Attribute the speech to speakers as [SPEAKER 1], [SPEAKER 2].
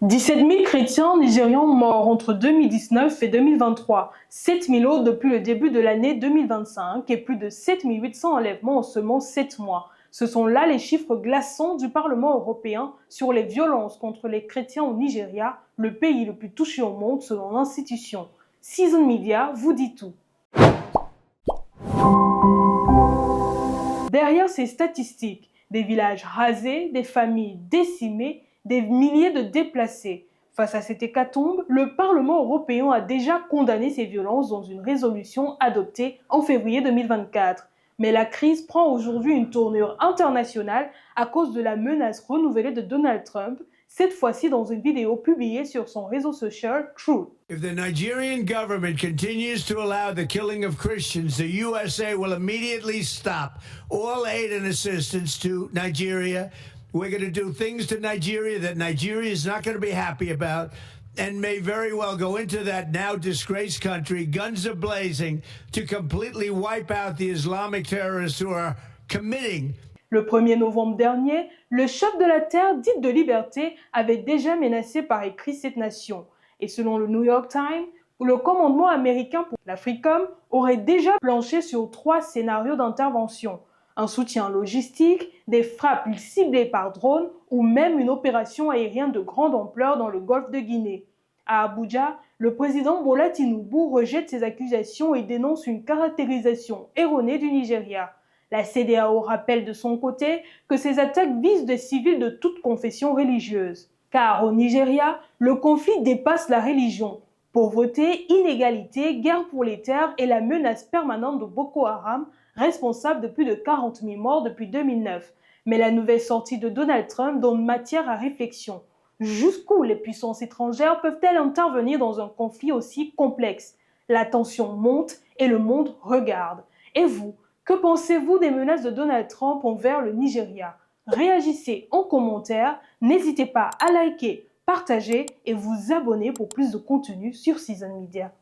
[SPEAKER 1] 17 000 chrétiens nigérians morts entre 2019 et 2023, 7 000 autres depuis le début de l'année 2025 et plus de 7 800 enlèvements en seulement 7 mois. Ce sont là les chiffres glaçants du Parlement européen sur les violences contre les chrétiens au Nigeria, le pays le plus touché au monde selon l'institution. Season Media vous dit tout. Derrière ces statistiques, des villages rasés, des familles décimées, des milliers de déplacés. Face à cette hécatombe, le Parlement européen a déjà condamné ces violences dans une résolution adoptée en février 2024. Mais la crise prend aujourd'hui une tournure internationale à cause de la menace renouvelée de Donald Trump, cette fois-ci dans une vidéo publiée sur son réseau social Truth.
[SPEAKER 2] If the Nigerian government continues to allow the killing of Christians, the USA will immediately stop all aid and assistance to Nigeria. We're going to do things to Nigeria that Nigeria is not going to be happy about and may very well go into that now disgraced country, guns are blazing, to completely wipe out the Islamic terrorists who are committing.
[SPEAKER 1] Le 1er novembre dernier, le chef de la terre dite de liberté avait déjà menacé par écrit cette nation. Et selon le New York Times, le commandement américain pour l'Africom aurait déjà planché sur 3 scénarios d'intervention. Un soutien logistique, des frappes ciblées par drone ou même une opération aérienne de grande ampleur dans le golfe de Guinée. À Abuja, le président Bola Tinubu rejette ces accusations et dénonce une caractérisation erronée du Nigeria. La CEDEAO rappelle de son côté que ces attaques visent des civils de toute confession religieuse. Car au Nigeria, le conflit dépasse la religion. Pauvreté, inégalité, guerre pour les terres et la menace permanente de Boko Haram, responsable de plus de 40 000 morts depuis 2009. Mais la nouvelle sortie de Donald Trump donne matière à réflexion. Jusqu'où les puissances étrangères peuvent-elles intervenir dans un conflit aussi complexe? La tension monte et le monde regarde. Et vous, que pensez-vous des menaces de Donald Trump envers le Nigeria? Réagissez en commentaire, n'hésitez pas à liker, partager et vous abonner pour plus de contenu sur Season Media.